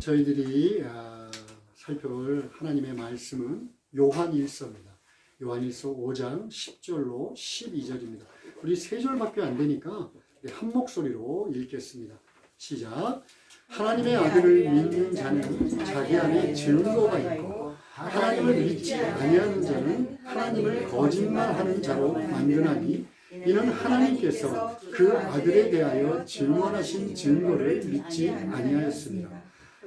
저희들이 살펴볼 하나님의 말씀은 요한일서입니다. 요한일서 5장 10절로 12절입니다. 우리 세 절밖에 안 되니까 한 목소리로 읽겠습니다. 시작. 하나님의 아들을 믿는 자는 자기 안에 증거가 있고 하나님을 믿지 아니하는 자는 하나님을 거짓말하는 자로 만드나니 이는 하나님께서 그 아들에 대하여 증언하신 증거를 믿지 아니하였습니다.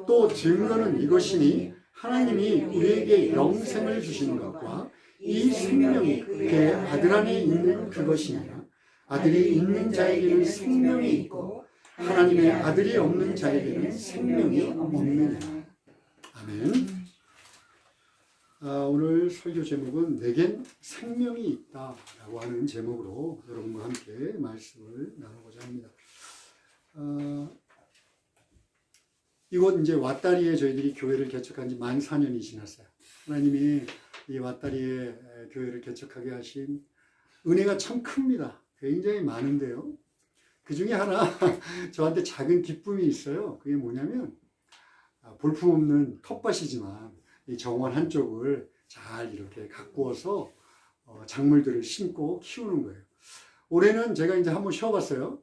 또 증거는 이것이니 하나님이 우리에게 영생을 주시는 것과 이 생명이 그의 아들 안에 있는 그것이니라. 아들이 있는 자에게는 생명이 있고 하나님의 아들이 없는 자에게는 생명이 없느니라. 아멘. 오늘 설교 제목은 내겐 생명이 있다라고 하는 제목으로 여러분과 함께 말씀을 나누고자 합니다. 이곳 이제 왓다리에 저희들이 교회를 개척한 지 만 4년이 지났어요. 하나님이 이 왓다리에 교회를 개척하게 하신 은혜가 참 큽니다. 굉장히 많은데요. 그 중에 하나 저한테 작은 기쁨이 있어요. 그게 뭐냐면 볼품없는 텃밭이지만 이 정원 한쪽을 잘 이렇게 가꾸어서 작물들을 심고 키우는 거예요. 올해는 제가 이제 한번 쉬어봤어요.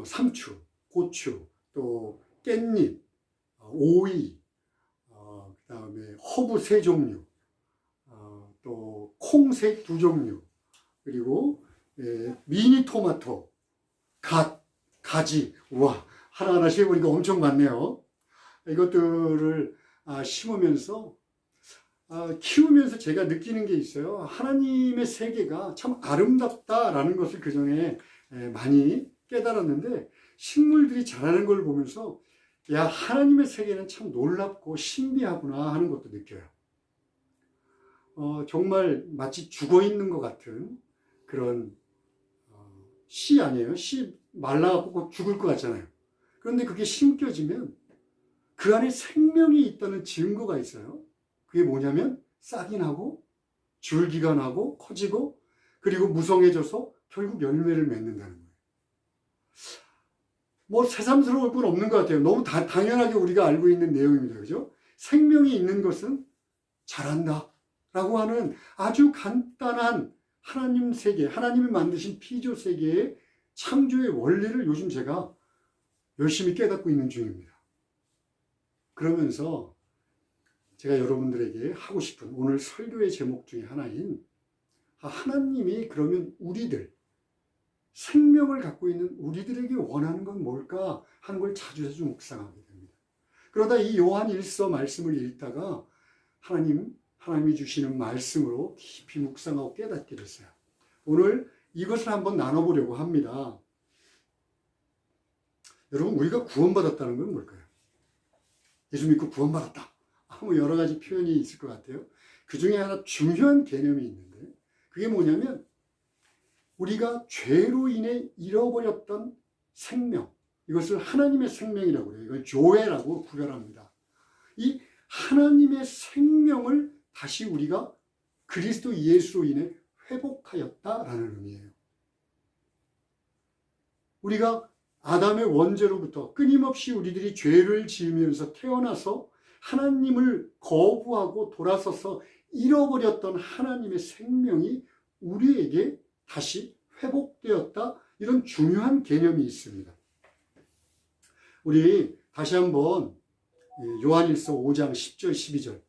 상추, 고추, 또 깻잎, 오이, 그 다음에 허브 3종류, 또 콩색 2종류, 그리고 미니 토마토, 가지, 우와, 하나하나씩 해보니까 엄청 많네요. 이것들을 심으면서 키우면서 제가 느끼는 게 있어요. 하나님의 세계가 참 아름답다라는 것을 그전에 많이 깨달았는데 식물들이 자라는 걸 보면서 야, 하나님의 세계는 참 놀랍고 신비하구나 하는 것도 느껴요. 정말 마치 죽어 있는 것 같은 그런 씨 아니에요? 씨 말라갖고 죽을 것 같잖아요. 그런데 그게 심겨지면 그 안에 생명이 있다는 증거가 있어요. 그게 뭐냐면 싹이 나고 줄기가 나고 커지고 그리고 무성해져서 결국 열매를 맺는다는 거예요. 뭐 새삼스러울 건 없는 것 같아요. 너무 당연하게 우리가 알고 있는 내용입니다. 그죠? 생명이 있는 것은 자란다 라고 하는 아주 간단한 하나님 세계, 하나님이 만드신 피조 세계의 창조의 원리를 요즘 제가 열심히 깨닫고 있는 중입니다. 그러면서 제가 여러분들에게 하고 싶은 오늘 설교의 제목 중에 하나인 하나님이 그러면 우리들, 생명을 갖고 있는 우리들에게 원하는 건 뭘까 하는 걸 자주자주 묵상하게 됩니다. 그러다 이 요한 1서 말씀을 읽다가 하나님이 주시는 말씀으로 깊이 묵상하고 깨닫게 됐어요. 오늘 이것을 한번 나눠보려고 합니다. 여러분, 우리가 구원받았다는 건 뭘까요? 예수 믿고 구원받았다. 뭐 여러 가지 표현이 있을 것 같아요. 그 중에 하나 중요한 개념이 있는데 그게 뭐냐면 우리가 죄로 인해 잃어버렸던 생명, 이것을 하나님의 생명이라고 해요. 이걸 조회라고 구별합니다. 이 하나님의 생명을 다시 우리가 그리스도 예수로 인해 회복하였다라는 의미예요. 우리가 아담의 원죄로부터 끊임없이 우리들이 죄를 지으면서 태어나서 하나님을 거부하고 돌아서서 잃어버렸던 하나님의 생명이 우리에게 다시 회복되었다. 이런 중요한 개념이 있습니다. 우리 다시 한번 요한일서 5장 10절 12절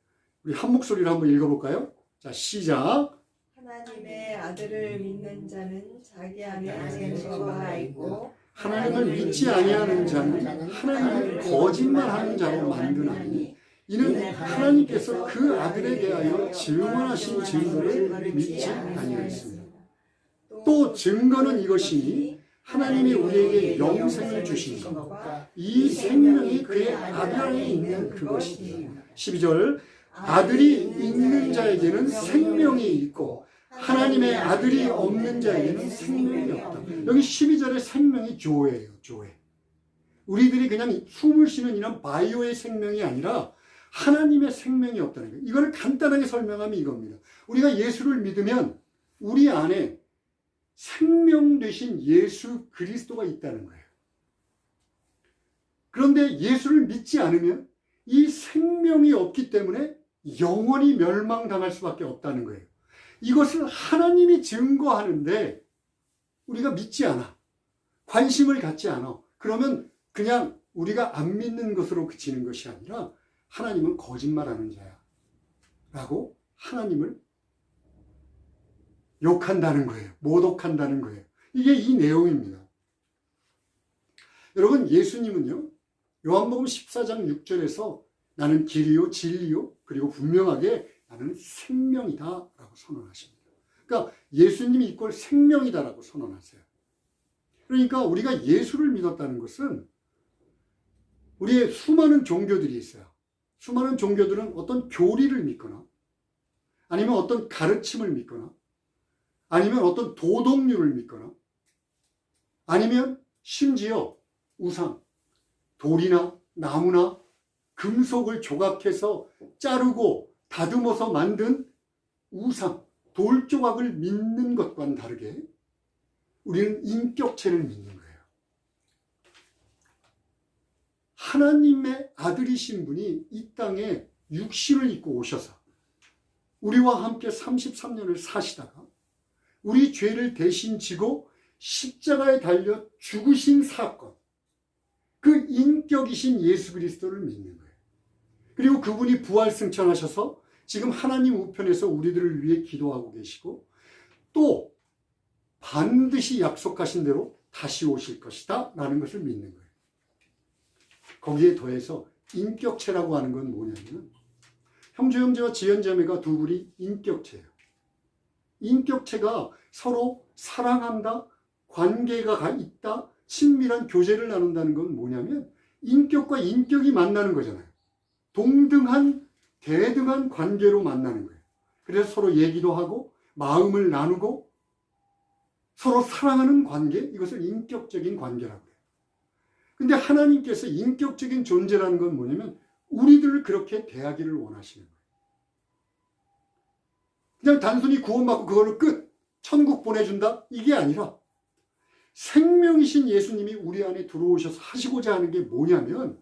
우리 한 목소리로 한번 읽어볼까요? 자, 시작. 하나님의 아들을 믿는 자는 자기 안에 증거가 있고 하나님을 믿지 아니하는 자는 하나님을 거짓말하는 자로 만드나니 이는 하나님께서 그 아들에 대하여 증언하신 증거를 믿지 아니하였습니다. 또 증거는 이것이니 하나님이 우리에게 영생을 주신 것, 이 생명이 그의 아들 안에 있는 그것이니라. 12절 아들이 있는 자에게는 생명이 있고 하나님의 아들이 없는 자에게는 생명이 없다. 여기 12절의 생명이 조예요. 조예. 우리들이 그냥 숨을 쉬는 이런 바이오의 생명이 아니라 하나님의 생명이 없다는 거예요. 이걸 간단하게 설명하면 이겁니다. 우리가 예수를 믿으면 우리 안에 생명 되신 예수 그리스도가 있다는 거예요. 그런데 예수를 믿지 않으면 이 생명이 없기 때문에 영원히 멸망당할 수밖에 없다는 거예요. 이것을 하나님이 증거하는데 우리가 믿지 않아. 관심을 갖지 않아. 그러면 그냥 우리가 안 믿는 것으로 그치는 것이 아니라 하나님은 거짓말하는 자야 라고 하나님을 욕한다는 거예요. 모독한다는 거예요. 이게 이 내용입니다. 여러분, 예수님은요, 요한복음 14장 6절에서 나는 길이요 진리요 그리고 분명하게 나는 생명이다 라고 선언하십니다. 그러니까 예수님이 이꼴 생명이다 라고 선언하세요. 그러니까 우리가 예수를 믿었다는 것은 우리의 수많은 종교들이 있어요. 수많은 종교들은 어떤 교리를 믿거나 아니면 어떤 가르침을 믿거나 아니면 어떤 도덕률을 믿거나 아니면 심지어 우상, 돌이나 나무나 금속을 조각해서 자르고 다듬어서 만든 우상, 돌 조각을 믿는 것과는 다르게 우리는 인격체를 믿는 거예요. 하나님의 아들이신 분이 이 땅에 육신을 입고 오셔서 우리와 함께 33년을 사시다가 우리 죄를 대신 지고 십자가에 달려 죽으신 사건, 그 인격이신 예수 그리스도를 믿는 거예요. 그리고 그분이 부활 승천하셔서 지금 하나님 우편에서 우리들을 위해 기도하고 계시고 또 반드시 약속하신 대로 다시 오실 것이다 라는 것을 믿는 거예요. 거기에 더해서 인격체라고 하는 건 뭐냐면 형제와 지연자매가 두 분이 인격체예요. 인격체가 서로 사랑한다, 관계가 있다, 친밀한 교제를 나눈다는 건 뭐냐면 인격과 인격이 만나는 거잖아요. 동등한, 대등한 관계로 만나는 거예요. 그래서 서로 얘기도 하고 마음을 나누고 서로 사랑하는 관계, 이것을 인격적인 관계라고 해요. 근데 하나님께서 인격적인 존재라는 건 뭐냐면 우리들을 그렇게 대하기를 원하시는 거예요. 그냥 단순히 구원받고 그걸로 끝, 천국 보내준다? 이게 아니라 생명이신 예수님이 우리 안에 들어오셔서 하시고자 하는 게 뭐냐면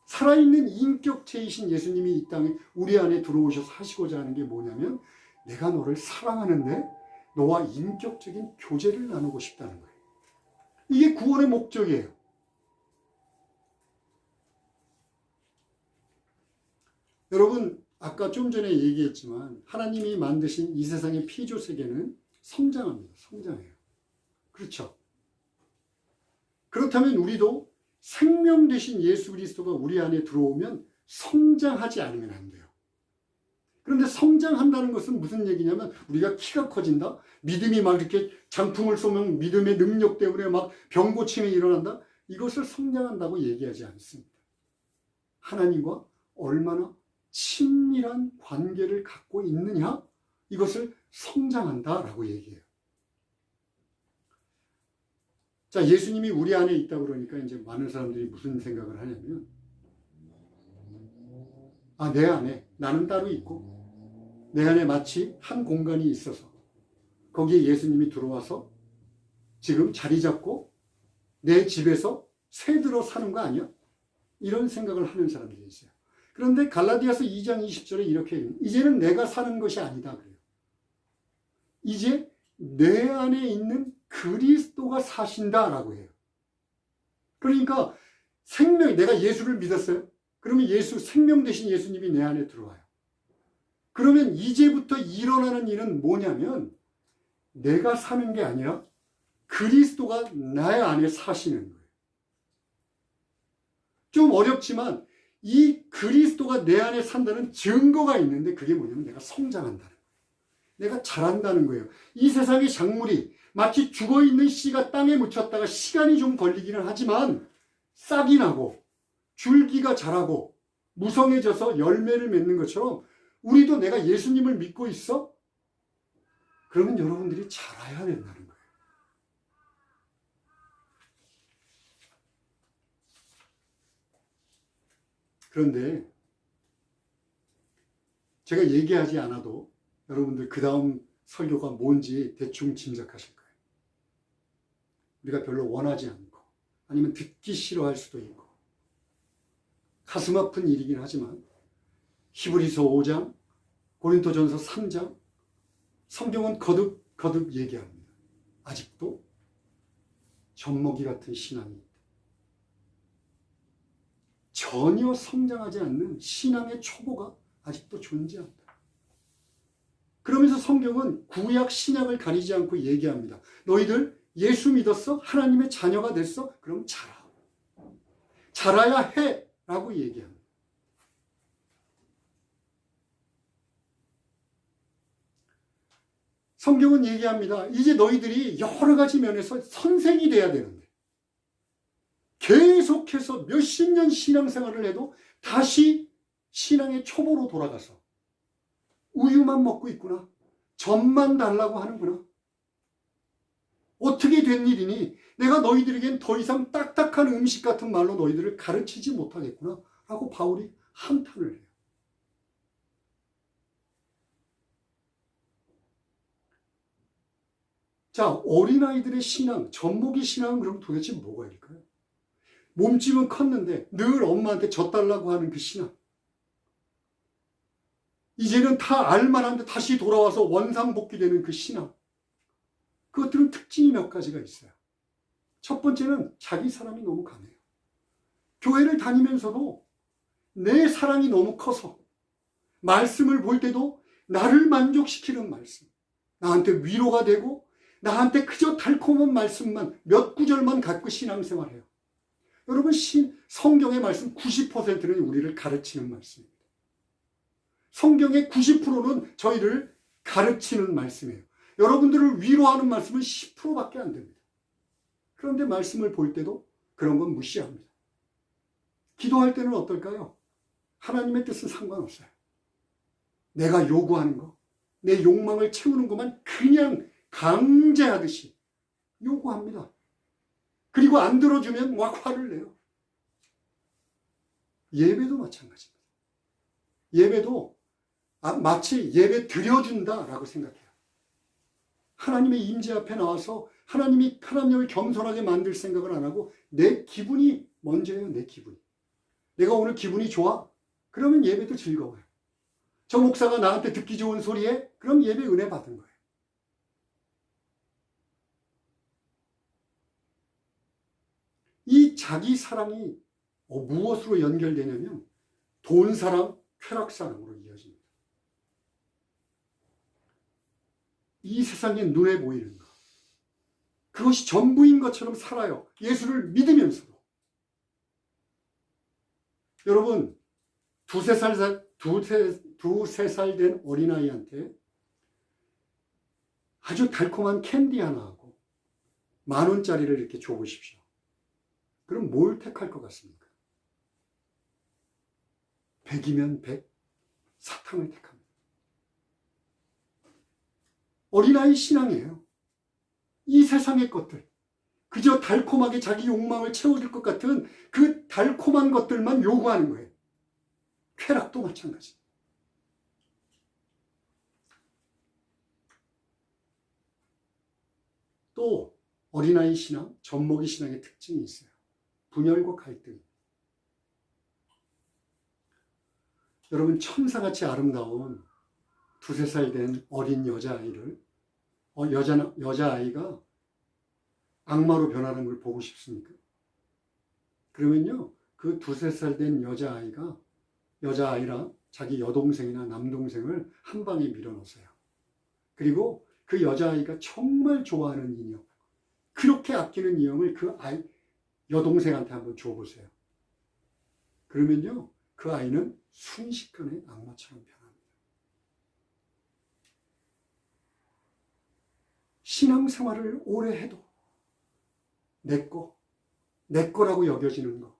살아있는 인격체이신 예수님이 이 땅에 우리 안에 들어오셔서 하시고자 하는 게 뭐냐면 내가 너를 사랑하는데 너와 인격적인 교제를 나누고 싶다는 거예요. 이게 구원의 목적이에요. 여러분, 아까 좀 전에 얘기했지만 하나님이 만드신 이 세상의 피조 세계는 성장합니다. 성장해요. 그렇죠? 그렇다면 우리도 생명 되신 예수 그리스도가 우리 안에 들어오면 성장하지 않으면 안 돼요. 그런데 성장한다는 것은 무슨 얘기냐면 우리가 키가 커진다? 믿음이 막 이렇게 장풍을 쏘면 믿음의 능력 때문에 막 병 고침이 일어난다? 이것을 성장한다고 얘기하지 않습니다. 하나님과 얼마나 친밀한 관계를 갖고 있느냐? 이것을 성장한다라고 얘기해요. 자, 예수님이 우리 안에 있다고 그러니까 이제 많은 사람들이 무슨 생각을 하냐면 내 안에 나는 따로 있고 내 안에 마치 한 공간이 있어서 거기에 예수님이 들어와서 지금 자리 잡고 내 집에서 새들어 사는 거 아니야? 이런 생각을 하는 사람들이 있어요. 그런데 갈라디아서 2장 20절에 이렇게 이제는 내가 사는 것이 아니다 그래요. 이제 내 안에 있는 그리스도가 사신다라고 해요. 그러니까 내가 예수를 믿었어요. 그러면 생명 되신 예수님이 내 안에 들어와요. 그러면 이제부터 일어나는 일은 뭐냐면 내가 사는 게 아니라 그리스도가 나의 안에 사시는 거예요. 좀 어렵지만 이 그리스도가 내 안에 산다는 증거가 있는데 그게 뭐냐면 내가 성장한다는 거예요. 내가 자란다는 거예요. 이 세상의 작물이 마치 죽어있는 씨가 땅에 묻혔다가 시간이 좀 걸리기는 하지만 싹이 나고 줄기가 자라고 무성해져서 열매를 맺는 것처럼 우리도 내가 예수님을 믿고 있어? 그러면 여러분들이 자라야 된다는 거예요. 그런데 제가 얘기하지 않아도 여러분들 그 다음 설교가 뭔지 대충 짐작하실 거예요. 우리가 별로 원하지 않고 아니면 듣기 싫어할 수도 있고 가슴 아픈 일이긴 하지만 히브리서 5장, 고린도전서 3장, 성경은 거듭 얘기합니다. 아직도 젖먹이 같은 신앙이 있다. 전혀 성장하지 않는 신앙의 초보가 아직도 존재한다. 그러면서 성경은 구약 신약을 가리지 않고 얘기합니다. 너희들 예수 믿었어? 하나님의 자녀가 됐어? 그럼 자라. 자라야 해 라고 얘기합니다. 성경은 얘기합니다. 이제 너희들이 여러 가지 면에서 선생이 돼야 되는데 계속해서 몇십 년 신앙생활을 해도 다시 신앙의 초보로 돌아가서 우유만 먹고 있구나. 젖만 달라고 하는구나. 어떻게 된 일이니? 내가 너희들에겐 더 이상 딱딱한 음식 같은 말로 너희들을 가르치지 못하겠구나. 라고 바울이 한탄을 해요. 자, 어린아이들의 신앙, 젖먹이 신앙은 그럼 도대체 뭐가 일까요? 몸집은 컸는데 늘 엄마한테 젖달라고 하는 그 신앙. 이제는 다 알만한데 다시 돌아와서 원상복귀되는 그 신앙. 그것들은 특징이 몇 가지가 있어요. 첫 번째는 자기 사랑이 너무 강해요. 교회를 다니면서도 내 사랑이 너무 커서 말씀을 볼 때도 나를 만족시키는 말씀, 나한테 위로가 되고 나한테 그저 달콤한 말씀만 몇 구절만 갖고 신앙생활해요. 여러분, 성경의 말씀 90%는 우리를 가르치는 말씀입니다. 성경의 90%는 저희를 가르치는 말씀이에요. 여러분들을 위로하는 말씀은 10%밖에 안 됩니다. 그런데 말씀을 볼 때도 그런 건 무시합니다. 기도할 때는 어떨까요? 하나님의 뜻은 상관없어요. 내가 요구하는 거, 내 욕망을 채우는 것만 그냥 강제하듯이 요구합니다. 그리고 안 들어주면 막 화를 내요. 예배도 마찬가지입니다. 예배도 마치 예배 드려준다라고 생각해요. 하나님의 임재 앞에 나와서 하나님을 겸손하게 만들 생각을 안 하고 내 기분이 먼저예요. 내 기분이. 내가 오늘 기분이 좋아? 그러면 예배도 즐거워요. 저 목사가 나한테 듣기 좋은 소리에? 그럼 예배 은혜 받은 거예요. 이 자기 사랑이 무엇으로 연결되냐면 돈 사랑, 쾌락 사랑으로 이어집니다. 이 세상에 눈에 보이는 것, 그것이 전부인 것처럼 살아요. 예수를 믿으면서도. 여러분, 두세 살 된 어린아이한테 아주 달콤한 캔디 하나하고 10,000원짜리를 이렇게 줘보십시오. 그럼 뭘 택할 것 같습니까? 100이면 100, 사탕을 택합니다. 어린아이 신앙이에요. 이 세상의 것들, 그저 달콤하게 자기 욕망을 채워줄 것 같은 그 달콤한 것들만 요구하는 거예요. 쾌락도 마찬가지. 또 어린아이 신앙, 젖먹이 신앙의 특징이 있어요. 분열과 갈등. 여러분, 천사같이 아름다운 두세 살 된 어린 여자아이를 여자아이가 악마로 변하는 걸 보고 싶습니까? 그러면요, 그 두세 살 된 여자아이랑 자기 여동생이나 남동생을 한 방에 밀어넣으세요. 그리고 그 여자아이가 정말 좋아하는 인형, 그렇게 아끼는 인형을 그 여동생한테 한번 줘보세요. 그러면요, 그 아이는 순식간에 악마처럼 변합니다. 신앙생활을 오래 해도 내 거라고 여겨지는 거,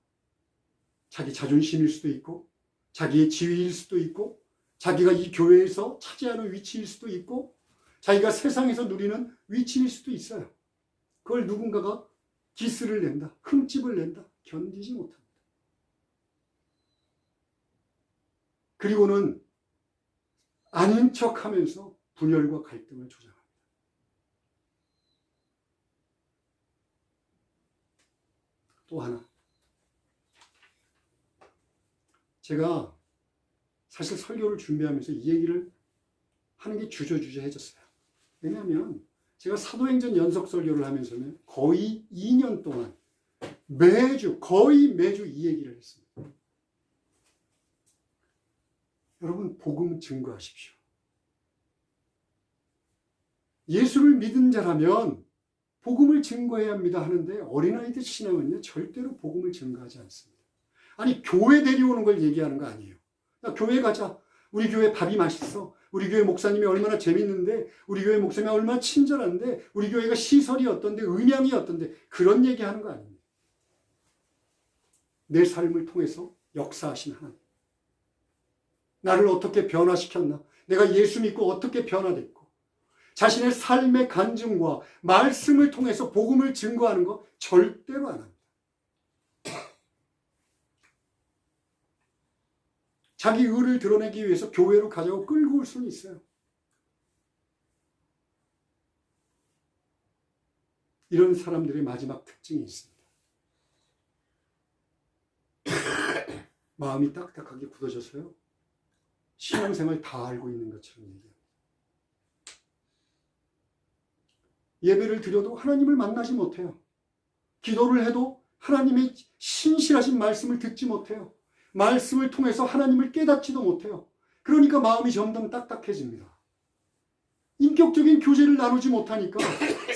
자기 자존심일 수도 있고 자기의 지위일 수도 있고 자기가 이 교회에서 차지하는 위치일 수도 있고 자기가 세상에서 누리는 위치일 수도 있어요. 그걸 누군가가 기스를 낸다, 흠집을 낸다, 견디지 못합니다. 그리고는 아닌 척하면서 분열과 갈등을 조장합니다. 또 하나, 제가 사실 설교를 준비하면서 이 얘기를 하는 게 주저주저해졌어요. 왜냐하면 제가 사도행전 연속 설교를 하면서는 거의 2년 동안 거의 매주 이 얘기를 했습니다. 여러분, 복음 증거하십시오. 예수를 믿은 자라면 복음을 증거해야 합니다 하는데 어린아이들 신앙은요, 절대로 복음을 증거하지 않습니다. 아니, 교회 데려오는 걸 얘기하는 거 아니에요. 야, 교회 가자. 우리 교회 밥이 맛있어. 우리 교회 목사님이 얼마나 재밌는데, 우리 교회 목사님이 얼마나 친절한데, 우리 교회가 시설이 어떤데, 음향이 어떤데, 그런 얘기하는 거 아닙니다. 내 삶을 통해서 역사하신 하나님. 나를 어떻게 변화시켰나? 내가 예수 믿고 어떻게 변화됐고, 자신의 삶의 간증과 말씀을 통해서 복음을 증거하는 거 절대로 안 합니다. 자기 의를 드러내기 위해서 교회로 가자고 끌고 올 수는 있어요. 이런 사람들의 마지막 특징이 있습니다. 마음이 딱딱하게 굳어져서요, 신앙생활 다 알고 있는 것처럼 얘기합니다. 예배를 드려도 하나님을 만나지 못해요. 기도를 해도 하나님의 신실하신 말씀을 듣지 못해요. 말씀을 통해서 하나님을 깨닫지도 못해요. 그러니까 마음이 점점 딱딱해집니다. 인격적인 교제를 나누지 못하니까,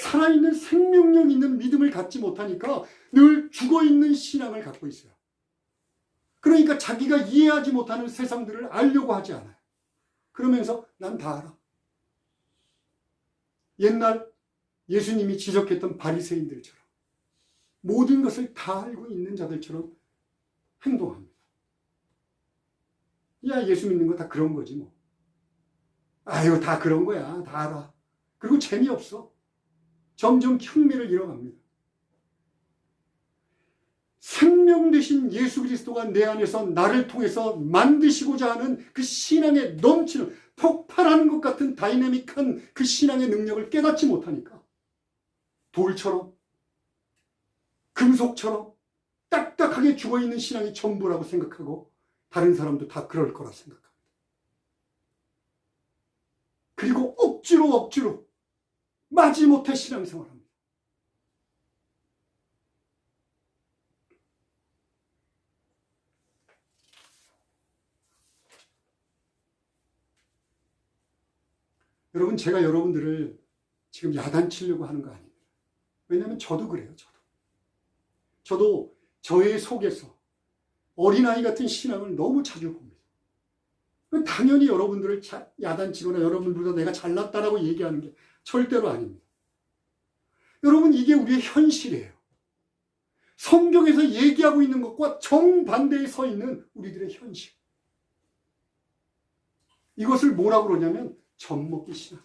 살아있는 생명력 있는 믿음을 갖지 못하니까 늘 죽어있는 신앙을 갖고 있어요. 그러니까 자기가 이해하지 못하는 세상들을 알려고 하지 않아요. 그러면서 난 다 알아. 옛날 예수님이 지적했던 바리새인들처럼 모든 것을 다 알고 있는 자들처럼 행동합니다. 야, 예수 믿는 거 다 그런 거지 뭐. 아유, 다 그런 거야. 다 알아. 그리고 재미없어. 점점 흥미를 잃어갑니다. 생명 되신 예수 그리스도가 내 안에서 나를 통해서 만드시고자 하는 그 신앙에 넘치는, 폭발하는 것 같은 다이내믹한 그 신앙의 능력을 깨닫지 못하니까 돌처럼, 금속처럼 딱딱하게 죽어있는 신앙이 전부라고 생각하고, 다른 사람도 다 그럴 거라 생각합니다. 그리고 억지로 마지못해 신앙생활합니다. 여러분, 제가 여러분들을 지금 야단치려고 하는 거 아닙니다. 왜냐하면 저도 그래요. 저도 저의 속에서 어린아이 같은 신앙을 너무 자주 봅니다. 당연히 여러분들을 야단치거나 여러분들보다 내가 잘났다라고 얘기하는 게 절대로 아닙니다. 여러분, 이게 우리의 현실이에요. 성경에서 얘기하고 있는 것과 정반대에 서 있는 우리들의 현실. 이것을 뭐라고 그러냐면 젖먹기 신앙.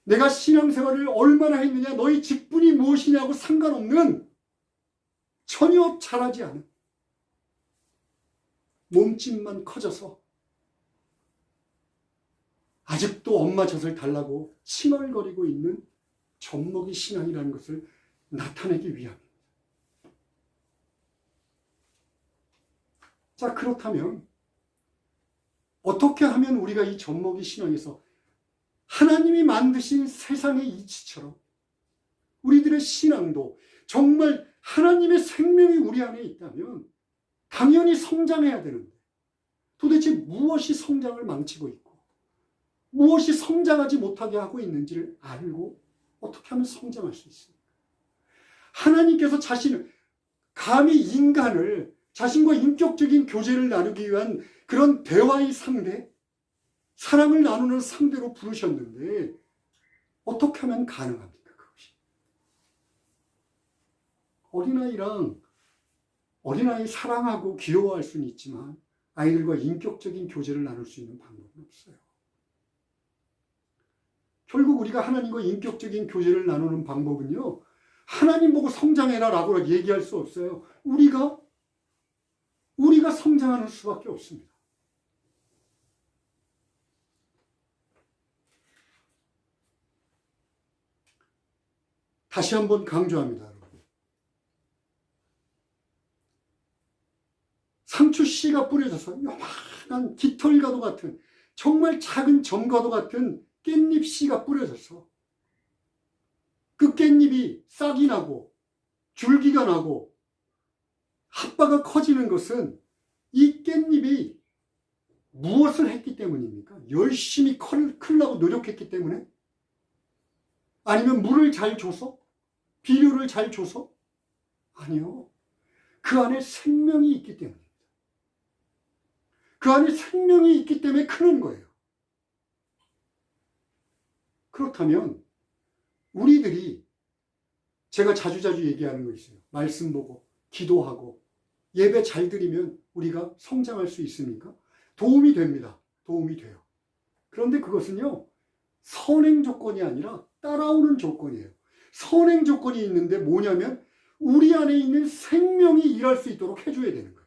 내가 신앙생활을 얼마나 했느냐, 너희 직분이 무엇이냐고 상관없는, 전혀 잘하지 않은, 몸집만 커져서 아직도 엄마 젖을 달라고 칭얼거리고 있는 젖먹이 신앙이라는 것을 나타내기 위함입니다. 자, 그렇다면 어떻게 하면 우리가 이 젖먹이 신앙에서 하나님이 만드신 세상의 이치처럼 우리들의 신앙도 정말 하나님의 생명이 우리 안에 있다면 당연히 성장해야 되는데, 도대체 무엇이 성장을 망치고 있고 무엇이 성장하지 못하게 하고 있는지를 알고 어떻게 하면 성장할 수 있습니까? 하나님께서 감히 인간을 자신과 인격적인 교제를 나누기 위한 그런 대화의 상대, 사랑을 나누는 상대로 부르셨는데 어떻게 하면 가능합니까? 그것이. 어린아이 사랑하고 귀여워할 수는 있지만 아이들과 인격적인 교제를 나눌 수 있는 방법은 없어요. 결국 우리가 하나님과 인격적인 교제를 나누는 방법은요, 하나님 보고 성장해라 라고 얘기할 수 없어요. 우리가 성장하는 수밖에 없습니다. 다시 한번 강조합니다, 여러분. 상추 씨가 뿌려져서 요만한 깃털과도 같은 정말 작은 점과도 같은 깻잎 씨가 뿌려져서 그 깻잎이 싹이 나고 줄기가 나고葉っぱ가 커지는 것은 이 깻잎이 무엇을 했기 때문입니까? 열심히 크려고 노력했기 때문에? 아니면 물을 잘 줘서? 비료를 잘 줘서? 아니요. 그 안에 생명이 있기 때문입니다. 그 안에 생명이 있기 때문에 크는 거예요. 그렇다면 우리들이 제가 자주자주 얘기하는 거 있어요. 말씀 보고 기도하고 예배 잘 드리면 우리가 성장할 수 있습니까? 도움이 됩니다. 도움이 돼요. 그런데 그것은요, 선행 조건이 아니라 따라오는 조건이에요. 선행 조건이 있는데 뭐냐면 우리 안에 있는 생명이 일할 수 있도록 해줘야 되는 거예요.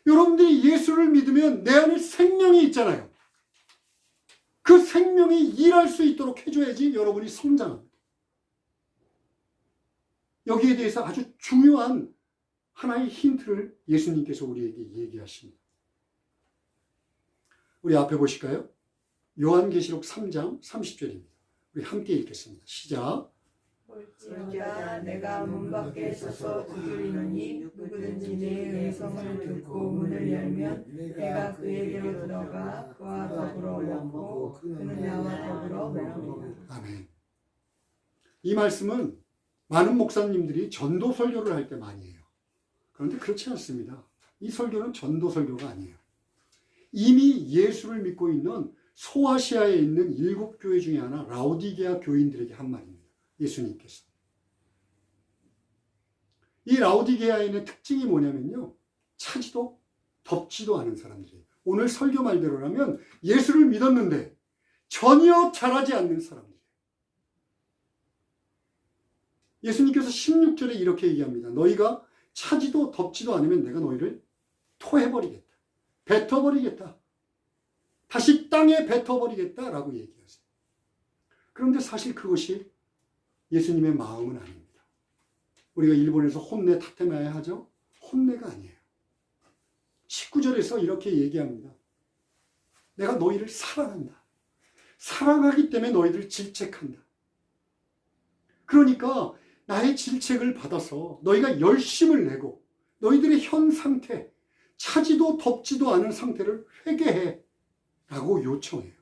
여러분들이 예수를 믿으면 내 안에 생명이 있잖아요. 그 생명이 일할 수 있도록 해줘야지 여러분이 성장합니다. 여기에 대해서 아주 중요한 하나의 힌트를 예수님께서 우리에게 얘기하십니다. 우리 앞에 보실까요? 요한계시록 3장 30절입니다. 우리 함께 읽겠습니다. 시작. 볼지어다 내가 문 밖에 서서 두드리노니 누구든지 내 음성을 듣고 문을 열면 내가 그에게로 들어가 그와 더불어 먹고 그는 나와 더불어 먹으리라. 아멘. 이 말씀은 많은 목사님들이 전도 설교를 할 때 많이 해요. 그런데 그렇지 않습니다. 이 설교는 전도 설교가 아니에요. 이미 예수를 믿고 있는 소아시아에 있는 7교회 중에 하나 라오디게아 교인들에게 한 말입니다. 예수님께서. 이 라오디게아인의 특징이 뭐냐면요, 차지도 덥지도 않은 사람들이에요. 오늘 설교 말대로라면 예수를 믿었는데 전혀 자라지 않는 사람들이에요. 예수님께서 16절에 이렇게 얘기합니다. 너희가 차지도 덥지도 않으면 내가 너희를 토해버리겠다. 뱉어버리겠다. 다시 땅에 뱉어버리겠다라고 얘기하세요. 그런데 사실 그것이 예수님의 마음은 아닙니다. 우리가 일본에서 혼내 타테마야 하죠? 혼내가 아니에요. 19절에서 이렇게 얘기합니다. 내가 너희를 사랑한다. 사랑하기 때문에 너희를 질책한다. 그러니까 나의 질책을 받아서 너희가 열심을 내고 너희들의 현 상태, 차지도 덥지도 않은 상태를 회개해 라고 요청해요.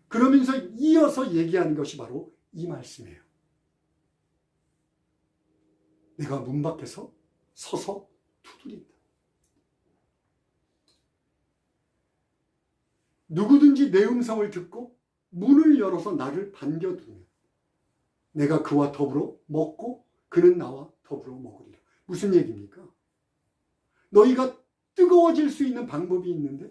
그러면서 이어서 얘기하는 것이 바로 이 말씀이에요. 내가 문 밖에서 서서 두드린다. 누구든지 내 음성을 듣고 문을 열어서 나를 반겨두면 내가 그와 더불어 먹고 그는 나와 더불어 먹으리라. 무슨 얘기입니까? 너희가 뜨거워질 수 있는 방법이 있는데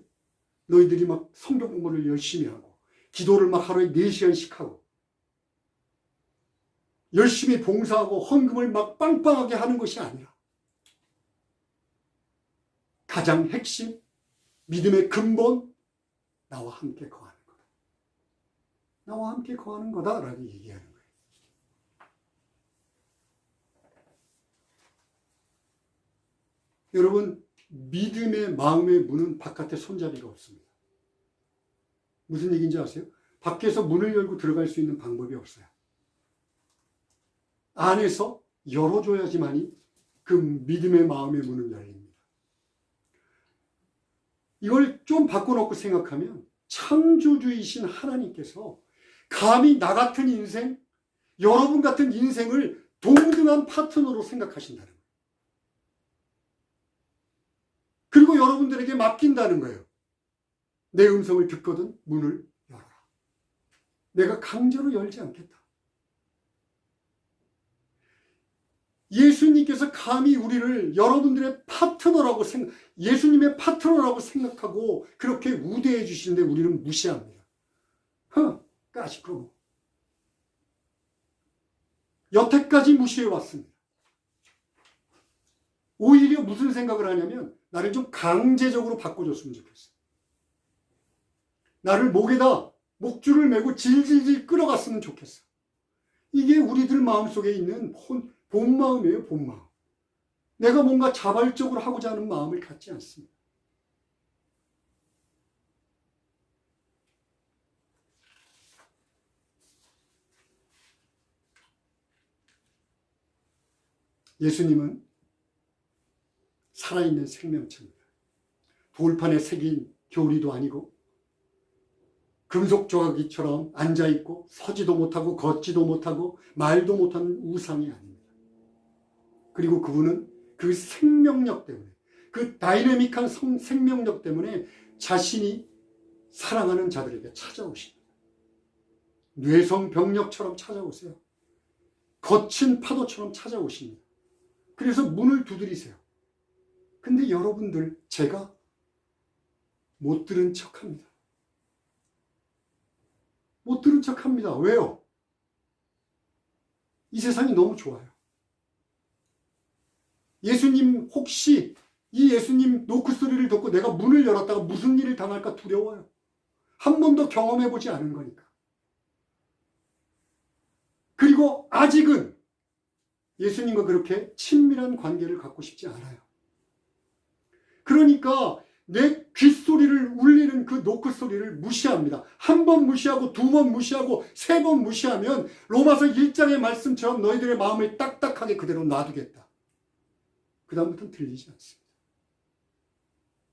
너희들이 막 성경 공부를 열심히 하고 기도를 막 하루에 4시간씩 하고 열심히 봉사하고 헌금을 막 빵빵하게 하는 것이 아니라 가장 핵심, 믿음의 근본, 나와 함께 거하는 거다. 나와 함께 거하는 거다라고 얘기하는 거예요. 여러분, 믿음의 마음의 문은 바깥에 손잡이가 없습니다. 무슨 얘기인지 아세요? 밖에서 문을 열고 들어갈 수 있는 방법이 없어요. 안에서 열어줘야지만이 그 믿음의 마음의 문은 열립니다. 이걸 좀 바꿔놓고 생각하면 창조주이신 하나님께서 감히 나 같은 인생, 여러분 같은 인생을 동등한 파트너로 생각하신다는 거예요. 그리고 여러분들에게 맡긴다는 거예요. 내 음성을 듣거든 문을 열어라. 내가 강제로 열지 않겠다. 예수님께서 감히 우리를 여러분들의 파트너라고 예수님의 파트너라고 생각하고 그렇게 우대해 주시는데 우리는 무시합니다. 까짓거. 여태까지 무시해 왔습니다. 오히려 무슨 생각을 하냐면 나를 좀 강제적으로 바꿔줬으면 좋겠어. 나를 목에다 목줄을 메고 질질질 끌어갔으면 좋겠어. 이게 우리들 마음속에 있는 본 마음이에요, 본 마음. 내가 뭔가 자발적으로 하고자 하는 마음을 갖지 않습니다. 예수님은 살아있는 생명체입니다. 돌판에 새긴 교리도 아니고 금속 조각기처럼 앉아있고 서지도 못하고 걷지도 못하고 말도 못하는 우상이 아닙니다. 그리고 그분은 그 생명력 때문에, 그 다이내믹한 생명력 때문에 자신이 사랑하는 자들에게 찾아오십니다. 뇌성병력처럼 찾아오세요. 거친 파도처럼 찾아오십니다. 그래서 문을 두드리세요. 근데 여러분들, 제가 못 들은 척합니다. 못 들은 척합니다. 왜요? 이 세상이 너무 좋아요. 예수님, 혹시 이 예수님 노크 소리를 듣고 내가 문을 열었다가 무슨 일을 당할까 두려워요. 한 번도 경험해보지 않은 거니까. 그리고 아직은 예수님과 그렇게 친밀한 관계를 갖고 싶지 않아요. 그러니까 내 귓소리를 울리는 그 노크 소리를 무시합니다. 한 번 무시하고, 두 번 무시하고, 세 번 무시하면 로마서 1장의 말씀처럼 너희들의 마음을 딱딱하게 그대로 놔두겠다. 그 다음부터는 들리지 않습니다.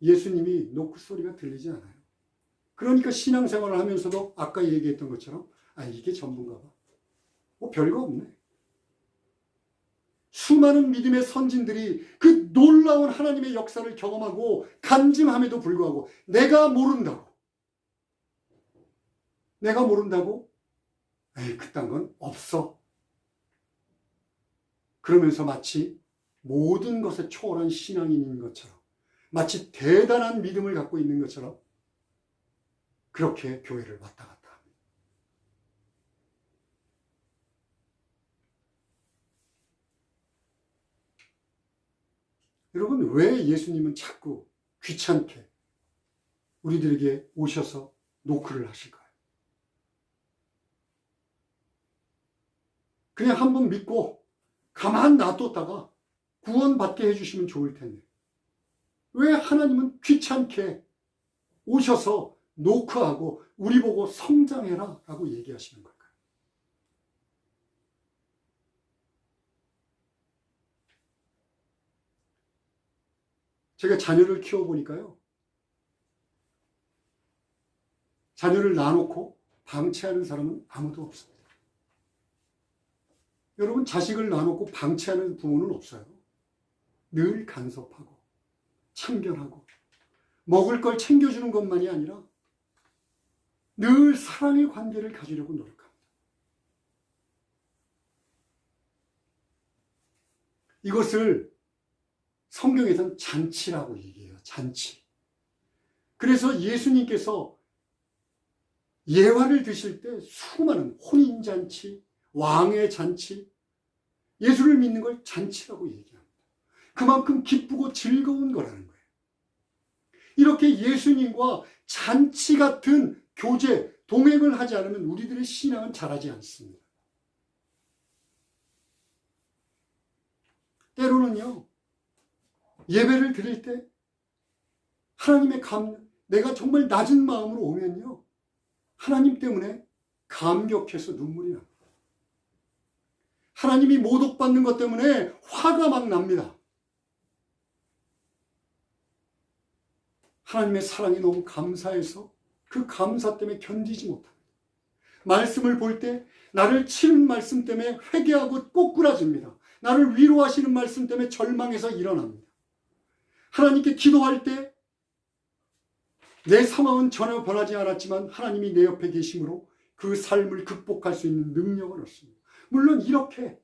예수님이 노크 소리가 들리지 않아요. 그러니까 신앙생활을 하면서도 아까 얘기했던 것처럼, 이게 전부인가 봐. 별거 없네. 수많은 믿음의 선진들이 그 놀라운 하나님의 역사를 경험하고 간증함에도 불구하고 내가 모른다고 그딴 건 없어. 그러면서 마치 모든 것에 초월한 신앙인인 것처럼, 마치 대단한 믿음을 갖고 있는 것처럼 그렇게 교회를 왔다 갔다 합니다. 여러분, 왜 예수님은 자꾸 귀찮게 우리들에게 오셔서 노크를 하실까요? 그냥 한번 믿고 가만 놔뒀다가 구원받게 해주시면 좋을 텐데, 왜 하나님은 귀찮게 오셔서 노크하고 우리 보고 성장해라 라고 얘기하시는 걸까요? 제가 자녀를 키워보니까요, 자녀를 놔놓고 방치하는 사람은 아무도 없습니다. 여러분, 자식을 놔놓고 방치하는 부모는 없어요. 늘 간섭하고 참견하고 먹을 걸 챙겨주는 것만이 아니라 늘 사랑의 관계를 가지려고 노력합니다. 이것을 성경에서는 잔치라고 얘기해요. 잔치. 그래서 예수님께서 예화를 드실 때 수많은 혼인잔치, 왕의 잔치, 예수를 믿는 걸 잔치라고 얘기합니다. 그만큼 기쁘고 즐거운 거라는 거예요. 이렇게 예수님과 잔치 같은 교제, 동행을 하지 않으면 우리들의 신앙은 자라지 않습니다. 때로는요, 예배를 드릴 때 하나님의 내가 정말 낮은 마음으로 오면요, 하나님 때문에 감격해서 눈물이 납니다. 하나님이 모독받는 것 때문에 화가 막 납니다. 하나님의 사랑이 너무 감사해서 그 감사 때문에 견디지 못합니다. 말씀을 볼 때 나를 치는 말씀 때문에 회개하고 꼬꾸라집니다. 나를 위로하시는 말씀 때문에 절망해서 일어납니다. 하나님께 기도할 때 내 상황은 전혀 변하지 않았지만 하나님이 내 옆에 계심으로 그 삶을 극복할 수 있는 능력을 얻습니다. 물론 이렇게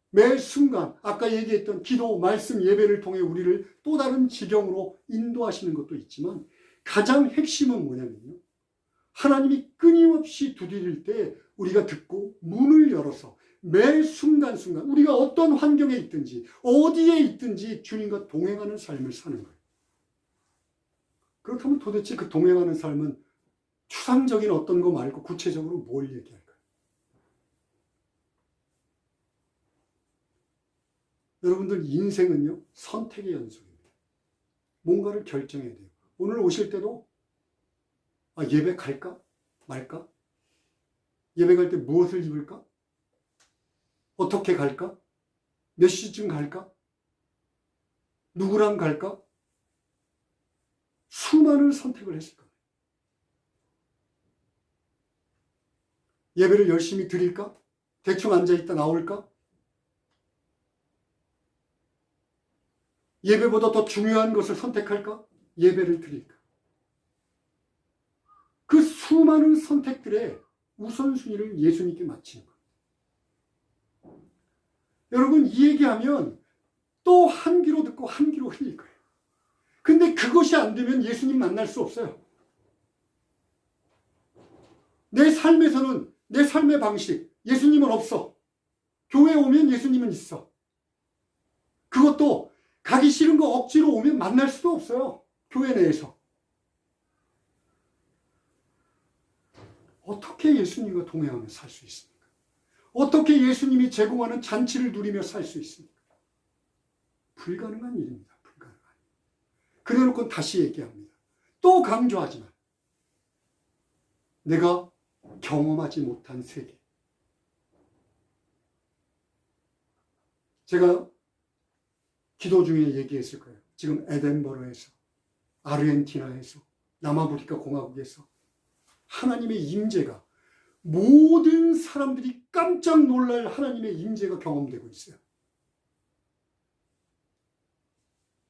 매 순간 아까 얘기했던 기도, 말씀, 예배를 통해 우리를 또 다른 지경으로 인도하시는 것도 있지만 가장 핵심은 뭐냐면요, 하나님이 끊임없이 두드릴 때 우리가 듣고 문을 열어서 매 순간순간 우리가 어떤 환경에 있든지 어디에 있든지 주님과 동행하는 삶을 사는 거예요. 그렇다면 도대체 그 동행하는 삶은 추상적인 어떤 거 말고 구체적으로 뭘 얘기할까요? 여러분들 인생은요, 선택의 연속입니다. 뭔가를 결정해야 돼요. 오늘 오실 때도 예배 갈까 말까? 예배 갈 때 무엇을 입을까? 어떻게 갈까? 몇 시쯤 갈까? 누구랑 갈까? 수많은 선택을 했을 거예요. 예배를 열심히 드릴까? 대충 앉아있다 나올까? 예배보다 더 중요한 것을 선택할까? 예배를 드릴까? 그 수많은 선택들의 우선순위를 예수님께 맞추는 거예요. 여러분, 이 얘기하면 또 한 귀로 듣고 한 귀로 흘릴 거예요. 근데 그것이 안 되면 예수님 만날 수 없어요. 내 삶에서는, 내 삶의 방식, 예수님은 없어. 교회에 오면 예수님은 있어. 그것도 가기 싫은 거 억지로 오면 만날 수도 없어요. 교회 내에서. 어떻게 예수님과 동행하며 살 수 있습니까? 어떻게 예수님이 제공하는 잔치를 누리며 살 수 있습니까? 불가능한 일입니다. 불가능한 일. 그래놓고 다시 얘기합니다. 또 강조하지만 내가 경험하지 못한 세계. 제가 기도 중에 얘기했을 거예요. 지금 에덴버러에서, 아르헨티나에서, 남아프리카 공화국에서 하나님의 임재가, 모든 사람들이 깜짝 놀랄 하나님의 임재가 경험되고 있어요.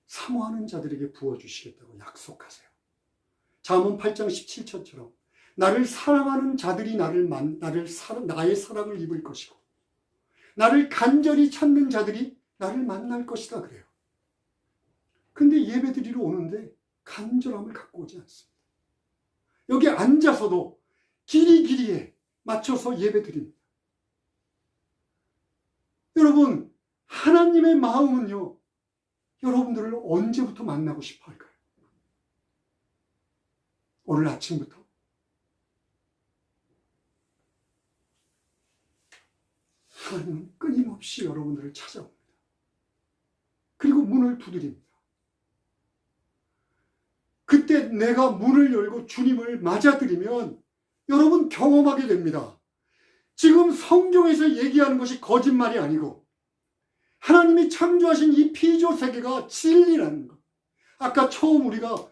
사모하는 자들에게 부어주시겠다고 약속하세요. 잠언 8장 17절처럼 나를 사랑하는 자들이 나의 사랑을 입을 것이고 나를 간절히 찾는 자들이 나를 만날 것이다 그래요. 근데 예배드리러 오는데 간절함을 갖고 오지 않습니다. 여기 앉아서도 길이에 맞춰서 예배드립니다. 여러분, 하나님의 마음은요, 여러분들을 언제부터 만나고 싶어 할까요? 오늘 아침부터? 하나님은 끊임없이 여러분들을 찾아옵니다. 그리고 문을 두드립니다. 그때 내가 문을 열고 주님을 맞아들이면 여러분 경험하게 됩니다. 지금 성경에서 얘기하는 것이 거짓말이 아니고 하나님이 창조하신 이 피조 세계가 진리라는 것. 아까 처음 우리가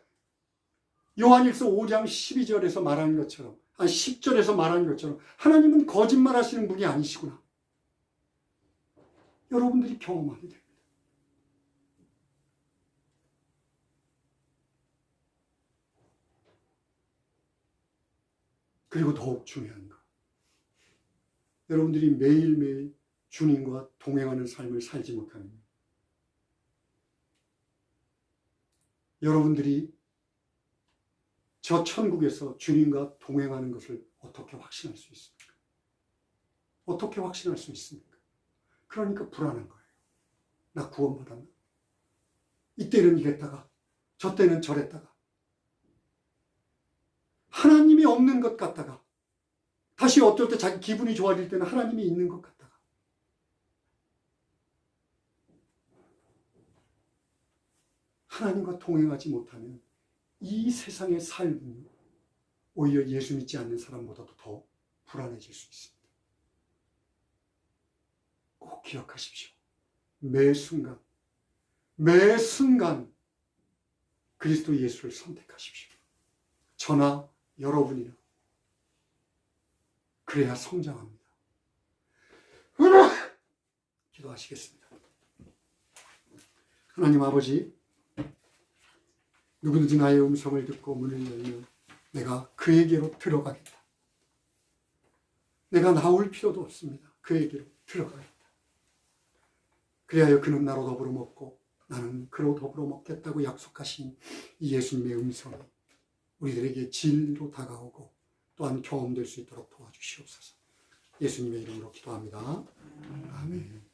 요한일서 5장 12절에서 말한 것처럼, 10절에서 말한 것처럼 하나님은 거짓말 하시는 분이 아니시구나. 여러분들이 경험하게 됩니다. 그리고 더욱 중요한 것. 여러분들이 매일매일 주님과 동행하는 삶을 살지 못하면 여러분들이 저 천국에서 주님과 동행하는 것을 어떻게 확신할 수 있습니까? 어떻게 확신할 수 있습니까? 그러니까 불안한 거예요. 나 구원받았나? 이때는 이랬다가 저 때는 저랬다가 하나님이 없는 것 같다가 다시 어떨 때 자기 기분이 좋아질 때는 하나님이 있는 것 같다가 하나님과 동행하지 못하면 이 세상의 삶은 오히려 예수 믿지 않는 사람보다도 더 불안해질 수 있습니다. 꼭 기억하십시오. 매 순간 그리스도 예수를 선택하십시오. 저나 여러분이나. 그래야 성장합니다. 기도하시겠습니다. 하나님 아버지, 누구든지 나의 음성을 듣고 문을 열면 내가 그에게로 들어가겠다. 내가 나올 필요도 없습니다. 그에게로 들어가겠다. 그리하여 그는 나로 더불어 먹고 나는 그로 더불어 먹겠다고 약속하신 이 예수님의 음성이 우리들에게 진리로 다가오고 또한 경험될 수 있도록 도와주시옵소서. 예수님의 이름으로 기도합니다. 아멘.